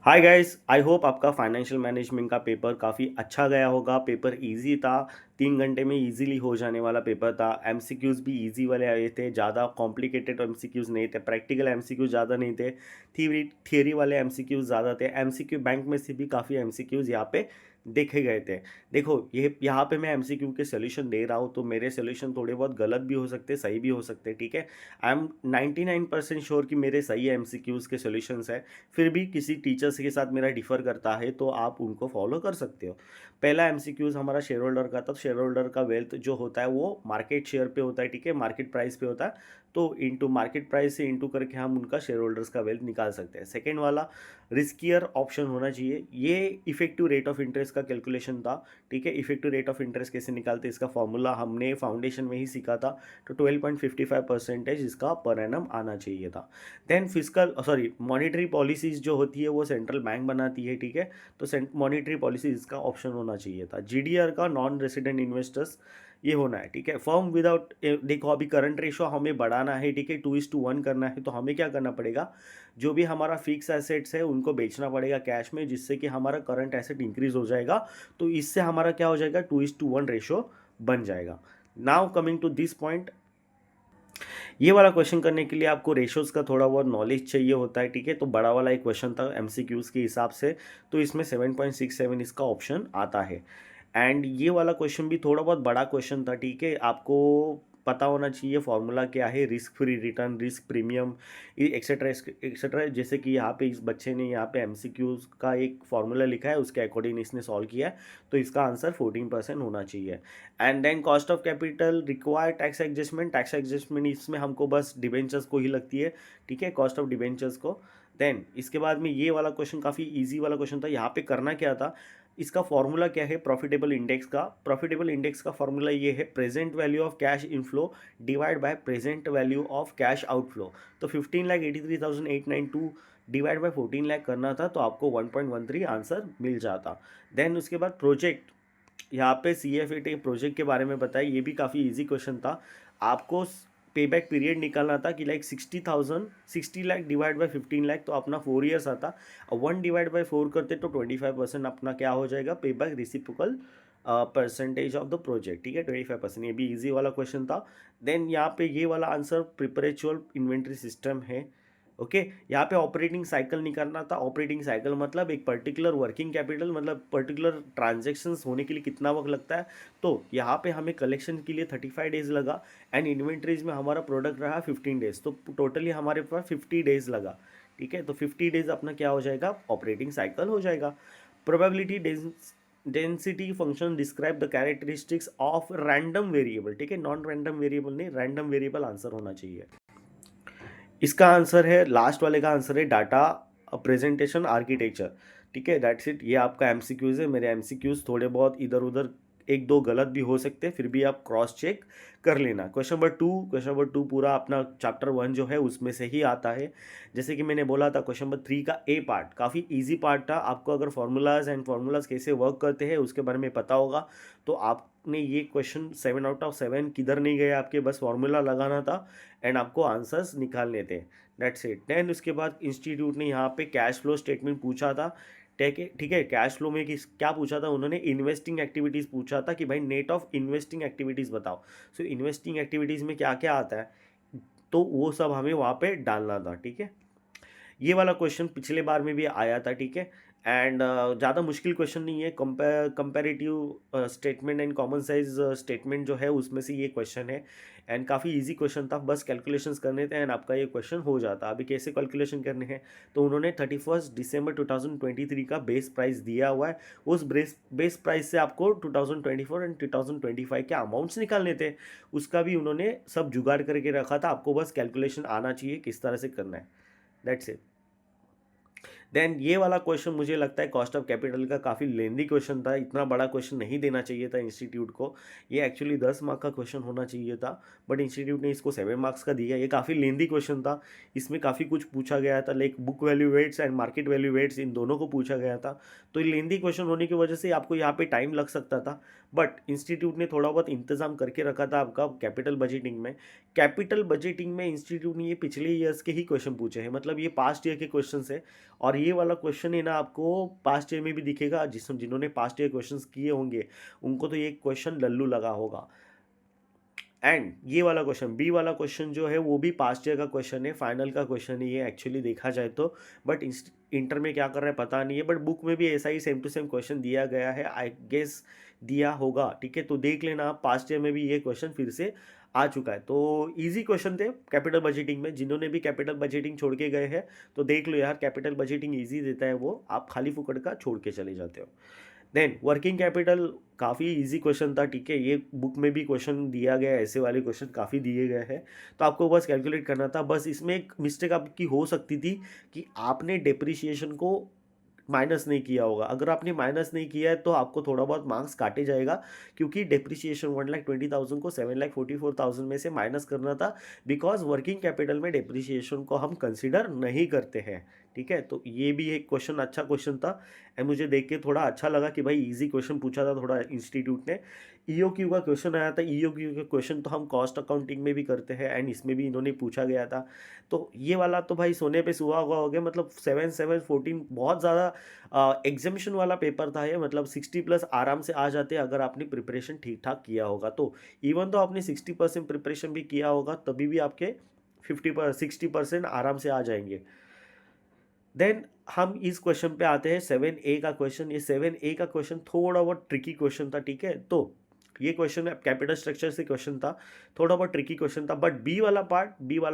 Hi guys, I hope आपका financial management का paper काफ़ी अच्छा गया होगा। पेपर इजी था, 3 घंटे में इजीली हो जाने वाला पेपर था। एमसीक्यूज़ भी इजी वाले आए थे, ज़्यादा कॉम्प्लिकेटेड एमसीक्यूज़ नहीं थे, प्रैक्टिकल एमसीक्यूज़ ज़्यादा नहीं थे, थियरी वाले एमसीक्यूज़ ज़्यादा थे। एमसीक्यू बैंक में से भी काफ़ी एमसीक्यूज़ यहाँ पे देखे गए थे। देखो, ये यहाँ पे मैं एमसीक्यू के सोल्यूशन दे रहा हूँ, तो मेरे सोल्यूशन थोड़े बहुत गलत भी हो सकते, सही भी हो सकते, ठीक है। आई एम 99% श्योर कि मेरे सही एमसीक्यूज़ के सोल्यूशंस है। फिर भी किसी टीचर्स के साथ मेरा डिफ़र करता है तो आप उनको फॉलो कर सकते हो। पहला एमसीक्यूज़ हमारा शेयर होल्डर का था। शेयर होल्डर का वेल्थ जो होता है वो मार्केट शेयर पे होता है, ठीक है, मार्केट प्राइस पे होता है। तो इंटू मार्केट प्राइस से इंटू करके हम उनका शेयर होल्डर्स का वेल्थ निकाल सकते हैं। सेकेंड वाला रिस्कियर ऑप्शन होना चाहिए। ये इफेक्टिव रेट ऑफ इंटरेस्ट का कैलकुलेशन था, ठीक है। इफेक्टिव रेट ऑफ इंटरेस्ट कैसे निकालते इसका फॉर्मूला हमने फाउंडेशन में ही सीखा था। तो 12.55% इसका पर एनम आना चाहिए था। Then physical sorry monetary policies जो होती है वो सेंट्रल बैंक बनाती है, ठीक है। तो मॉनेटरी पॉलिसीज का ऑप्शन होना चाहिए था। जीडीआर का नॉन रेसिडेंट इन्वेस्टर्स ये होना है, ठीक है। फर्म विदाउट, देखो अभी करंट रेशो हमें बढ़ाना है, ठीक है, 2:1 करना है। तो हमें क्या करना पड़ेगा, जो भी हमारा फिक्स एसेट्स है उनको बेचना पड़ेगा कैश में, जिससे कि हमारा करंट एसेट इंक्रीज हो जाएगा। तो इससे हमारा क्या हो जाएगा, 2:1 रेशो बन जाएगा। Now coming to this point, ये वाला क्वेश्चन करने के लिए आपको रेशोज़ का थोड़ा बहुत नॉलेज चाहिए होता है, ठीक है। तो बड़ा वाला एक क्वेश्चन था एमसीक्यूज़ के हिसाब से, तो इसमें 7.67 इसका ऑप्शन आता है। एंड ये वाला क्वेश्चन भी थोड़ा बहुत बड़ा क्वेश्चन था, ठीक है। आपको पता होना चाहिए फॉर्मूला क्या है, risk free return, risk premium, etcetera etcetera. जैसे कि यहाँ पे इस बच्चे ने यहाँ पे एमसीक्यूज़ का एक फॉर्मूला लिखा है, उसके अकॉर्डिंग इसने सॉल्व किया है। तो इसका आंसर 14% होना चाहिए। And then cost of capital require tax adjustment इसमें हमको बस डिबेंचर्स को ही लगती है, ठीक है, कॉस्ट ऑफ डिबेंचर्स को। देन इसके बाद में ये वाला क्वेश्चन काफ़ी इजी वाला क्वेश्चन था। यहाँ पे करना क्या था, इसका फॉर्मूला क्या है प्रॉफिटेबल इंडेक्स का। प्रॉफिटेबल इंडेक्स का फॉर्मूला ये है present value of cash inflow divide by present value of cash outflow. तो 15,83,892 डिवाइड बाय 14 लाख करना था, तो आपको 1.13 आंसर मिल जाता। देन उसके बाद प्रोजेक्ट, यहाँ पे C F A T project के बारे में बताया, ये भी काफ़ी इजी क्वेश्चन था। आपको पे बैक पीरियड निकालना था कि like 60 lakh divide by 15 lakh, तो अपना 4 ईयर्स आता। 1/4 करते तो 25% अपना क्या हो जाएगा, पे back reciprocal percentage of the project, ठीक है, 25%। ये भी इजी वाला क्वेश्चन था। देन यहाँ पे ये वाला आंसर प्रिपरेचुअल इन्वेंट्री सिस्टम है, ओके। यहाँ पे ऑपरेटिंग साइकिल निकालना था। ऑपरेटिंग साइकिल मतलब एक पर्टिकुलर वर्किंग कैपिटल, मतलब पर्टिकुलर ट्रांजेक्शन्स होने के लिए कितना वक्त लगता है। तो यहाँ पे हमें कलेक्शन के लिए 35 डेज लगा, एंड इन्वेंट्रीज में हमारा प्रोडक्ट रहा 15 डेज, तो टोटली हमारे पास 50 डेज लगा, ठीक है। तो 50 डेज अपना क्या हो जाएगा, ऑपरेटिंग साइकिल हो जाएगा। Probability density function describe the characteristics of random variable, ठीक है, नॉन रैंडम वेरिएबल नहीं, रैंडम वेरिएबल आंसर होना चाहिए। इसका आंसर है, लास्ट वाले का आंसर है डाटा प्रेजेंटेशन आर्किटेक्चर, ठीक है। That's it. ये आपका एमसीक्यूज़ है। मेरे एमसीक्यूज़ थोड़े बहुत इधर उधर एक दो गलत भी हो सकते हैं, फिर भी आप क्रॉस चेक कर लेना। क्वेश्चन नंबर 2 पूरा अपना चैप्टर 1 जो है उसमें से ही आता है। जैसे कि मैंने बोला था, क्वेश्चन नंबर 3 का ए पार्ट काफ़ी इजी पार्ट था। आपको अगर फार्मूलाज कैसे वर्क करते हैं उसके बारे में पता होगा, तो आपने ये क्वेश्चन 7/7 किधर नहीं गए आपके, बस फार्मूला लगाना था एंड आपको आंसर्स निकालने थे। That's it. देन उसके बाद इंस्टीट्यूट ने यहाँ पे कैश फ्लो स्टेटमेंट पूछा था, ठीक है। कैश फ्लो में क्या पूछा था उन्होंने, इन्वेस्टिंग एक्टिविटीज़ पूछा था कि भाई नेट ऑफ इन्वेस्टिंग एक्टिविटीज़ बताओ। सो इन्वेस्टिंग एक्टिविटीज़ में क्या क्या आता है, तो वो सब हमें वहाँ पे डालना था, ठीक है। ये वाला क्वेश्चन पिछले बार में भी आया था, ठीक है। एंड ज़्यादा मुश्किल क्वेश्चन नहीं है। Comparative statement and common size statement जो है उसमें से ये क्वेश्चन है, एंड काफ़ी इजी क्वेश्चन था। बस कैलकुलेशंस करने थे एंड आपका ये क्वेश्चन हो जाता। अभी कैसे कैलकुलेशन करने हैं, तो उन्होंने 31 दिसंबर 2023 का बेस प्राइस दिया हुआ है। उस बेस प्राइस से आपको 2024 एंड 2025 के अमाउंट्स निकालने थे। उसका भी उन्होंने सब जुगाड़ करके रखा था, आपको बस कैलकुलेशन आना चाहिए किस तरह से करना है। That's it. देन ये वाला क्वेश्चन मुझे लगता है कॉस्ट ऑफ कैपिटल का काफ़ी लेंदी क्वेश्चन था। इतना बड़ा क्वेश्चन नहीं देना चाहिए था इंस्टीट्यूट को। ये एक्चुअली 10 मार्क का क्वेश्चन होना चाहिए था, बट इंस्टीट्यूट ने इसको 7 मार्क्स का दिया। ये काफ़ी लेंदी क्वेश्चन था। इसमें काफ़ी कुछ पूछा गया था, like book value weights and market value weights, इन दोनों को पूछा गया था। तो ये लेंदी क्वेश्चन होने की वजह से आपको यहाँ पे टाइम लग सकता था, बट इंस्टीट्यूट ने थोड़ा बहुत इंतजाम करके रखा था आपका कैपिटल बजटिंग में। कैपिटल बजटिंग में इंस्टीट्यूट ने ये पिछले ईयर्स के ही क्वेश्चन पूछे हैं, मतलब ये पास्ट ईयर के क्वेश्चन है। और ये वाला क्वेश्चन है ना आपको पास्ट ईयर में भी दिखेगा, जिन्होंने पास्ट ईयर क्वेश्चंस किए होंगे उनको तो ये क्वेश्चन लल्लू लगा होगा। एंड ये वाला क्वेश्चन बी वाला क्वेश्चन जो है वो भी पास्ट ईयर का क्वेश्चन है, फाइनल का क्वेश्चन है ये एक्चुअली देखा जाए तो। बट इंटर में क्या कर रहा है पता नहीं है, बट बुक में भी ऐसा ही सेम टू सेम क्वेश्चन दिया गया है, आई गेस दिया होगा। ठीक है, तो देख लेना आप, पास्ट ईयर में भी ये क्वेश्चन फिर से आ चुका है। तो इजी क्वेश्चन थे कैपिटल बजटिंग में, जिन्होंने भी कैपिटल बजटिंग छोड़ के गए हैं तो देख लो यार, कैपिटल बजटिंग इजी देता है वो, आप खाली फुकड़ का छोड़ के चले जाते हो। देन वर्किंग कैपिटल काफ़ी इजी क्वेश्चन था। ठीक है, ये बुक में भी क्वेश्चन दिया गया है, ऐसे वाले क्वेश्चन काफ़ी दिए गए हैं, तो आपको बस कैलकुलेट करना था। बस इसमें एक मिस्टेक आपकी हो सकती थी कि आपने डेप्रिसिएशन को माइनस नहीं किया होगा। अगर आपने माइनस नहीं किया है तो आपको थोड़ा बहुत मार्क्स काटे जाएगा, क्योंकि डेप्रिसिएशन 1,20,000 को 7,44,000 में से माइनस करना था, बिकॉज वर्किंग कैपिटल में डेप्रिसिएशन को हम कंसिडर नहीं करते हैं। ठीक है, तो ये भी एक क्वेश्चन अच्छा क्वेश्चन था एंड मुझे देख के थोड़ा अच्छा लगा कि भाई इजी क्वेश्चन पूछा था थोड़ा इंस्टीट्यूट ने। ईओक्यू का क्वेश्चन आया था, ईओक्यू का क्वेश्चन तो हम कॉस्ट अकाउंटिंग में भी करते हैं एंड इसमें भी इन्होंने पूछा गया था। तो ये वाला तो भाई सोने पे सुहागा हो गया, मतलब 7/7/14 बहुत ज़्यादा एग्जामिशन वाला पेपर था ये, मतलब 60+ आराम से आ जाते अगर आपने प्रिपरेशन ठीक ठाक किया होगा तो। इवन तो आपने 60% प्रिपरेशन भी किया होगा तभी भी आपके 60% आराम से आ जाएंगे। देन हम इस क्वेश्चन पे आते हैं 7A का क्वेश्चन। ये 7A का क्वेश्चन थोड़ा बहुत ट्रिकी क्वेश्चन था। ठीक है, तो ये क्वेश्चन कैपिटल स्ट्रक्चर से क्वेश्चन था, थोड़ा बहुत ट्रिकी क्वेश्चन था। बट बी वाला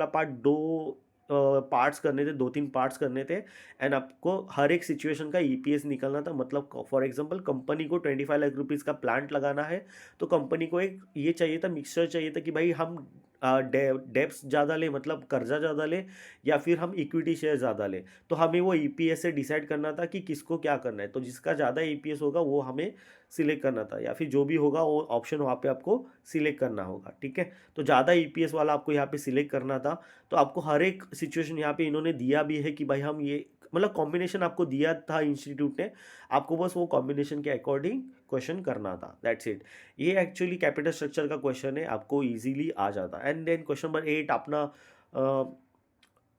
पार्ट दो पार्ट्स करने थे, 2-3 पार्ट्स करने थे एंड आपको हर एक सिचुएशन का ईपीएस निकालना था। मतलब फॉर एग्जांपल कंपनी को 25 लाख रुपीज़ का प्लांट लगाना है, तो कंपनी को एक ये चाहिए था, मिक्सचर चाहिए था कि भाई हम डेब्ट्स ज़्यादा ले, मतलब कर्जा ज़्यादा ले, या फिर हम इक्विटी शेयर ज़्यादा ले। तो हमें वो ईपीएस से डिसाइड करना था कि किसको क्या करना है, तो जिसका ज़्यादा ईपीएस होगा वो हमें सिलेक्ट करना था, या फिर जो भी होगा वो ऑप्शन वहाँ पे आपको सिलेक्ट करना होगा। ठीक है, तो ज़्यादा ईपीएस वाला आपको यहाँ पे सिलेक्ट करना था। तो आपको हर एक सिचुएशन यहाँ पे इन्होंने दिया भी है कि भाई हम ये, मतलब कॉम्बिनेशन आपको दिया था इंस्टीट्यूट ने, आपको बस वो कॉम्बिनेशन के अकॉर्डिंग क्वेश्चन करना था, दैट्स इट। ये एक्चुअली कैपिटल स्ट्रक्चर का क्वेश्चन है, आपको इजीली आ जाता। एंड देन क्वेश्चन नंबर 8 अपना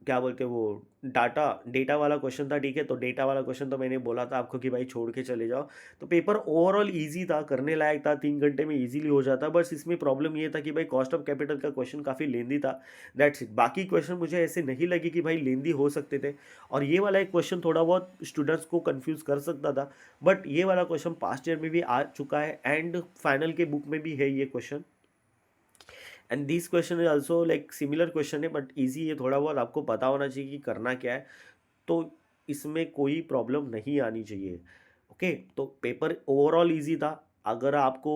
क्या बोलते हैं वो डेटा वाला क्वेश्चन था। ठीक है, तो डेटा वाला क्वेश्चन तो मैंने बोला था आपको कि भाई छोड़ के चले जाओ। तो पेपर ओवरऑल इजी था, करने लायक था, 3 घंटे में इजीली हो जाता। बस इसमें प्रॉब्लम ये था कि भाई कॉस्ट ऑफ कैपिटल का क्वेश्चन काफ़ी लेंदी था, दैट्स इट। बाकी क्वेश्चन मुझे ऐसे नहीं लगे कि भाई लेंदी हो सकते थे, और ये वाला एक क्वेश्चन थोड़ा बहुत स्टूडेंट्स को कन्फ्यूज़ कर सकता था, बट ये वाला क्वेश्चन पास्ट ईयर में भी आ चुका है एंड फाइनल के बुक में भी है ये question. And this question is also like similar question है बट ईजी है, थोड़ा बहुत आपको पता होना चाहिए कि करना क्या है, तो इसमें कोई प्रॉब्लम नहीं आनी चाहिए। ओके, तो पेपर ओवरऑल इजी था। अगर आपको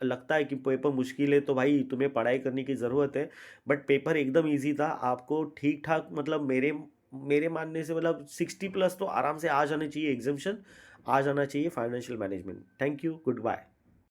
लगता है कि पेपर मुश्किल है तो भाई तुम्हें पढ़ाई करने की ज़रूरत है, बट पेपर एकदम इजी था। आपको ठीक ठाक, मतलब मेरे मेरे मानने से मतलब 60+ तो आराम से आ जाने चाहिए, एग्जामिशन आ जाना चाहिए financial management. Thank you, good bye.